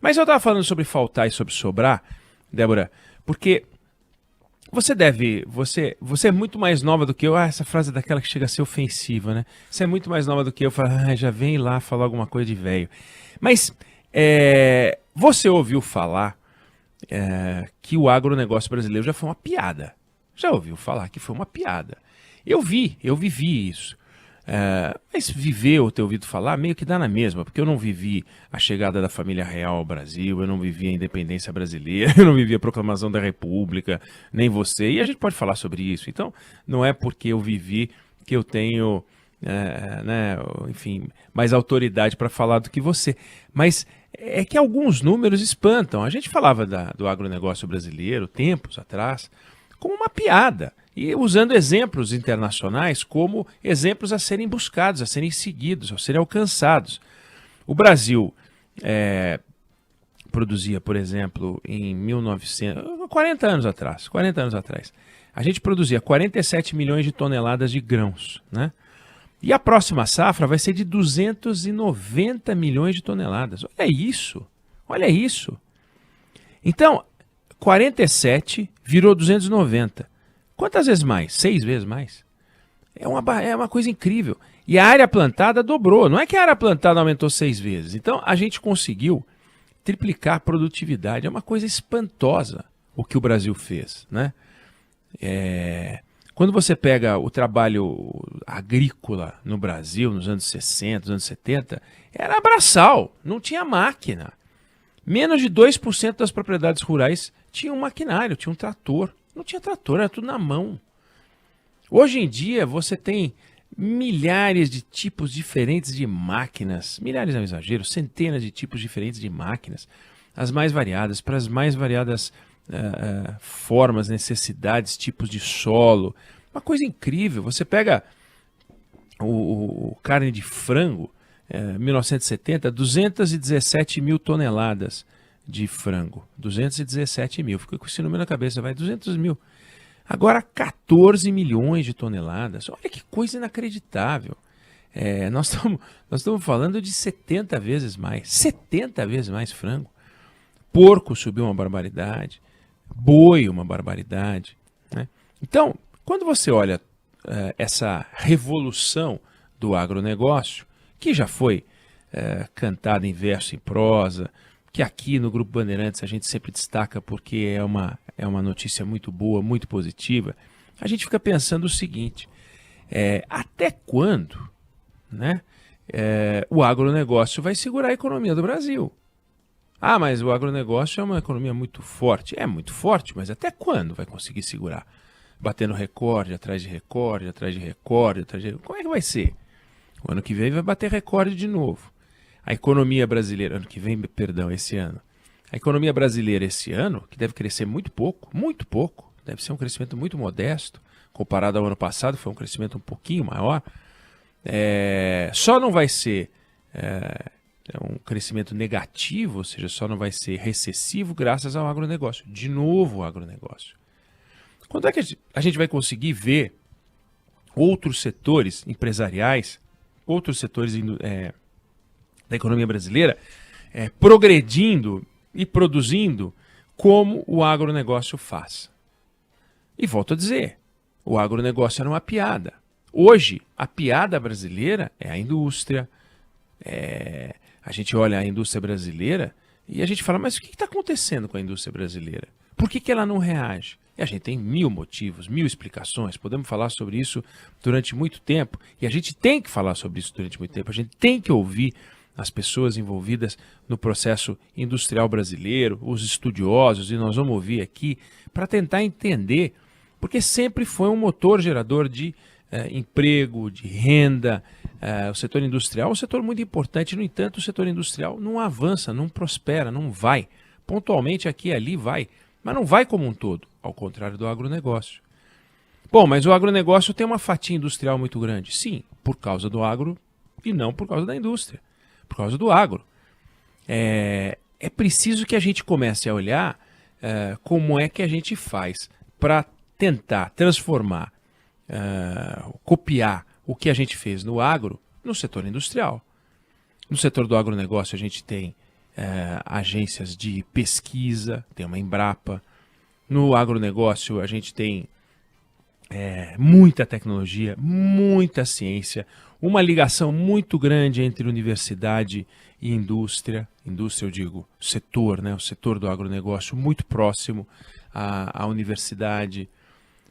Mas eu estava falando sobre faltar e sobre sobrar, Débora, porque você é muito mais nova do que eu. Essa frase é daquela que chega a ser ofensiva, né? Você é muito mais nova do que eu. Fala, já vem lá falar alguma coisa de velho. Mas você ouviu falar que o agronegócio brasileiro já foi uma piada. Já ouviu falar que foi uma piada. Eu vivi isso. Mas viver ou ter ouvido falar meio que dá na mesma, porque eu não vivi a chegada da família real ao Brasil, eu não vivi a independência brasileira, eu não vivi a proclamação da República, nem você, e a gente pode falar sobre isso. Então, não é porque eu vivi que eu tenho, enfim, mais autoridade para falar do que você. Mas é que alguns números espantam. A gente falava do agronegócio brasileiro tempos atrás como uma piada. E usando exemplos internacionais como exemplos a serem buscados, a serem seguidos, a serem alcançados. O Brasil produzia, por exemplo, em 40 anos atrás, a gente produzia 47 milhões de toneladas de grãos, né? E a próxima safra vai ser de 290 milhões de toneladas. Olha isso. Então, 47 virou 290. Quantas vezes mais? 6 vezes mais. É uma coisa incrível. E a área plantada dobrou. Não é que a área plantada aumentou 6 vezes. Então, a gente conseguiu triplicar a produtividade. É uma coisa espantosa o que o Brasil fez, né? Quando você pega o trabalho agrícola no Brasil, nos anos 60, nos anos 70, era braçal, não tinha máquina. Menos de 2% das propriedades rurais tinham maquinário, tinha um trator. Não tinha trator, era tudo na mão. Hoje em dia você tem milhares de tipos diferentes de máquinas, milhares é um exagero, centenas de tipos diferentes de máquinas, as mais variadas, para as mais variadas formas, necessidades, tipos de solo. Uma coisa incrível, você pega o carne de frango, 1970, 217 mil toneladas de frango, 217 mil, fica com esse número na cabeça, vai 200 mil. Agora 14 milhões de toneladas, olha que coisa inacreditável. Nós estamos falando de 70 vezes mais frango. Porco subiu uma barbaridade, boi uma barbaridade, né? Então, quando você olha essa revolução do agronegócio, que já foi cantada em verso e prosa, que aqui no Grupo Bandeirantes a gente sempre destaca porque é uma notícia muito boa, muito positiva, a gente fica pensando o seguinte, até quando, né, o agronegócio vai segurar a economia do Brasil? Ah, mas o agronegócio é uma economia muito forte. É muito forte, mas até quando vai conseguir segurar? Batendo recorde, atrás de recorde, atrás de recorde, atrás de... Como é que vai ser? O ano que vem vai bater recorde de novo. A economia brasileira, esse ano. A economia brasileira esse ano, que deve crescer muito pouco, deve ser um crescimento muito modesto, comparado ao ano passado, foi um crescimento um pouquinho maior. Só não vai ser um crescimento negativo, ou seja, só não vai ser recessivo graças ao agronegócio. De novo o agronegócio. Quando é que a gente vai conseguir ver outros setores empresariais, outros setores da economia brasileira progredindo e produzindo como o agronegócio faz? E volto a dizer, o agronegócio era uma piada. Hoje, a piada brasileira é a indústria. A gente olha a indústria brasileira e a gente fala, mas o que está acontecendo com a indústria brasileira? Por que ela não reage? E a gente tem 1000 motivos, 1000 explicações, podemos falar sobre isso durante muito tempo, e a gente tem que falar sobre isso durante muito tempo, a gente tem que ouvir as pessoas envolvidas no processo industrial brasileiro, os estudiosos, e nós vamos ouvir aqui para tentar entender, porque sempre foi um motor gerador de emprego, de renda. O setor industrial é um setor muito importante, no entanto o setor industrial não avança, não prospera, não vai. Pontualmente aqui e ali vai, mas não vai como um todo, ao contrário do agronegócio. Bom, mas o agronegócio tem uma fatia industrial muito grande. Sim, por causa do agro e não por causa da indústria, por causa do agro. É preciso que a gente comece a olhar como é que a gente faz para tentar transformar, copiar o que a gente fez no agro no setor industrial. No setor do agronegócio a gente tem agências de pesquisa, tem uma Embrapa. No agronegócio a gente tem muita tecnologia, muita ciência, uma ligação muito grande entre universidade e indústria. Indústria, eu digo, setor, né? O setor do agronegócio muito próximo à universidade.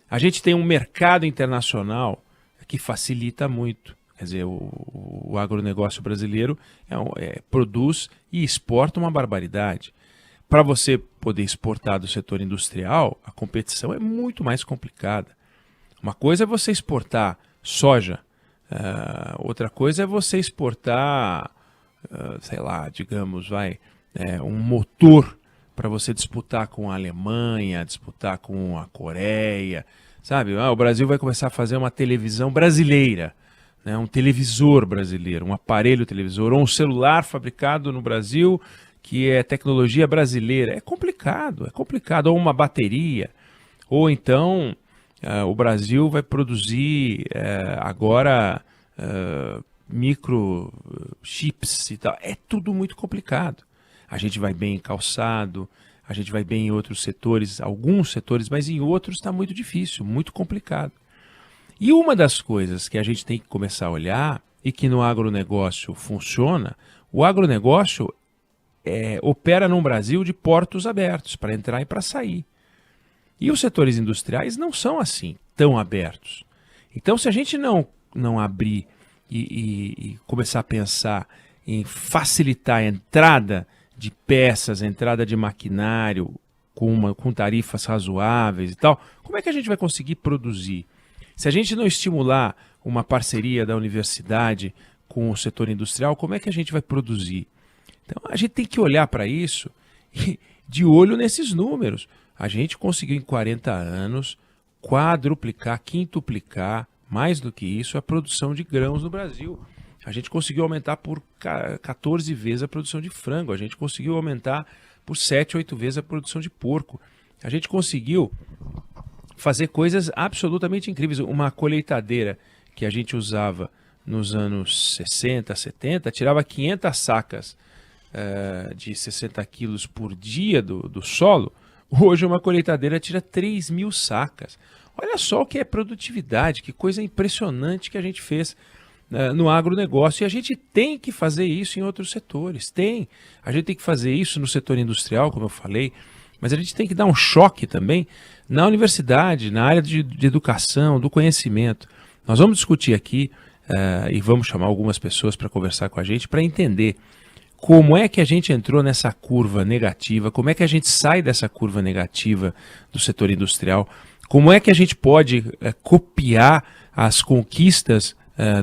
A gente tem um mercado internacional que facilita muito. Quer dizer, o agronegócio brasileiro produz e exporta uma barbaridade. Para você poder exportar do setor industrial, a competição é muito mais complicada. Uma coisa é você exportar soja, outra coisa é você exportar, sei lá, digamos, um motor para você disputar com a Alemanha, disputar com a Coreia, sabe? O Brasil vai começar a fazer uma televisão brasileira, né? Um televisor brasileiro, um aparelho televisor, ou um celular fabricado no Brasil que é tecnologia brasileira. É complicado, ou uma bateria, ou então o Brasil vai produzir agora microchips e tal. É tudo muito complicado. A gente vai bem em calçado, a gente vai bem em outros setores, alguns setores, mas em outros está muito difícil, muito complicado. E uma das coisas que a gente tem que começar a olhar e que no agronegócio funciona, o agronegócio opera num Brasil de portos abertos para entrar e para sair. E os setores industriais não são assim, tão abertos. Então, se a gente não abrir e começar a pensar em facilitar a entrada de peças, a entrada de maquinário com tarifas razoáveis e tal, como é que a gente vai conseguir produzir? Se a gente não estimular uma parceria da universidade com o setor industrial, como é que a gente vai produzir? Então, a gente tem que olhar para isso de olho nesses números. A gente conseguiu em 40 anos quadruplicar, quintuplicar, mais do que isso, a produção de grãos no Brasil. A gente conseguiu aumentar por 14 vezes a produção de frango. A gente conseguiu aumentar por 7, 8 vezes a produção de porco. A gente conseguiu fazer coisas absolutamente incríveis. Uma colheitadeira que a gente usava nos anos 60, 70, tirava 500 sacas de 60 quilos por dia do solo. Hoje uma colheitadeira tira 3.000 sacas. Olha só o que é produtividade, que coisa impressionante que a gente fez no agronegócio. E a gente tem que fazer isso em outros setores. A gente tem que fazer isso no setor industrial, como eu falei, mas a gente tem que dar um choque também na universidade, na área de educação, do conhecimento. Nós vamos discutir aqui e vamos chamar algumas pessoas para conversar com a gente, para entender como é que a gente entrou nessa curva negativa, como é que a gente sai dessa curva negativa do setor industrial, como é que a gente pode copiar as conquistas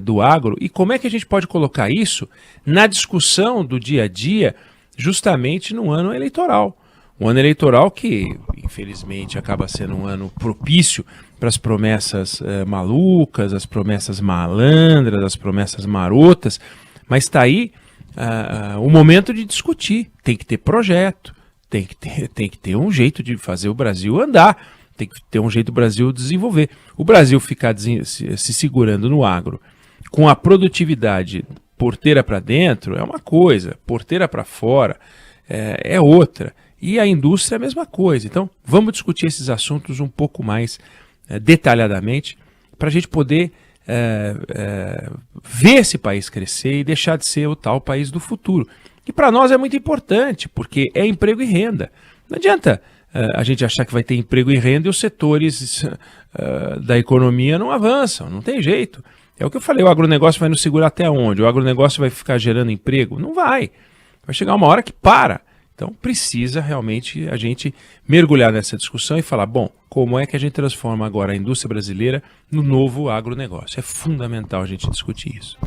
do agro e como é que a gente pode colocar isso na discussão do dia a dia, justamente no ano eleitoral. Um ano eleitoral que, infelizmente, acaba sendo um ano propício para as promessas malucas, as promessas malandras, as promessas marotas, mas está aí o momento de discutir. Tem que ter projeto, tem que ter um jeito de fazer o Brasil andar, tem que ter um jeito do Brasil desenvolver. O Brasil ficar se segurando no agro com a produtividade porteira para dentro é uma coisa, porteira para fora é outra. E a indústria é a mesma coisa. Então, vamos discutir esses assuntos um pouco mais detalhadamente para a gente poder ver esse país crescer e deixar de ser o tal país do futuro. E para nós é muito importante, porque é emprego e renda. Não adianta a gente achar que vai ter emprego e renda e os setores da economia não avançam, não tem jeito. É o que eu falei, o agronegócio vai nos segurar até onde? O agronegócio vai ficar gerando emprego? Não vai. Vai chegar uma hora que para. Então precisa realmente a gente mergulhar nessa discussão e falar, bom, como é que a gente transforma agora a indústria brasileira no novo agronegócio? É fundamental a gente discutir isso.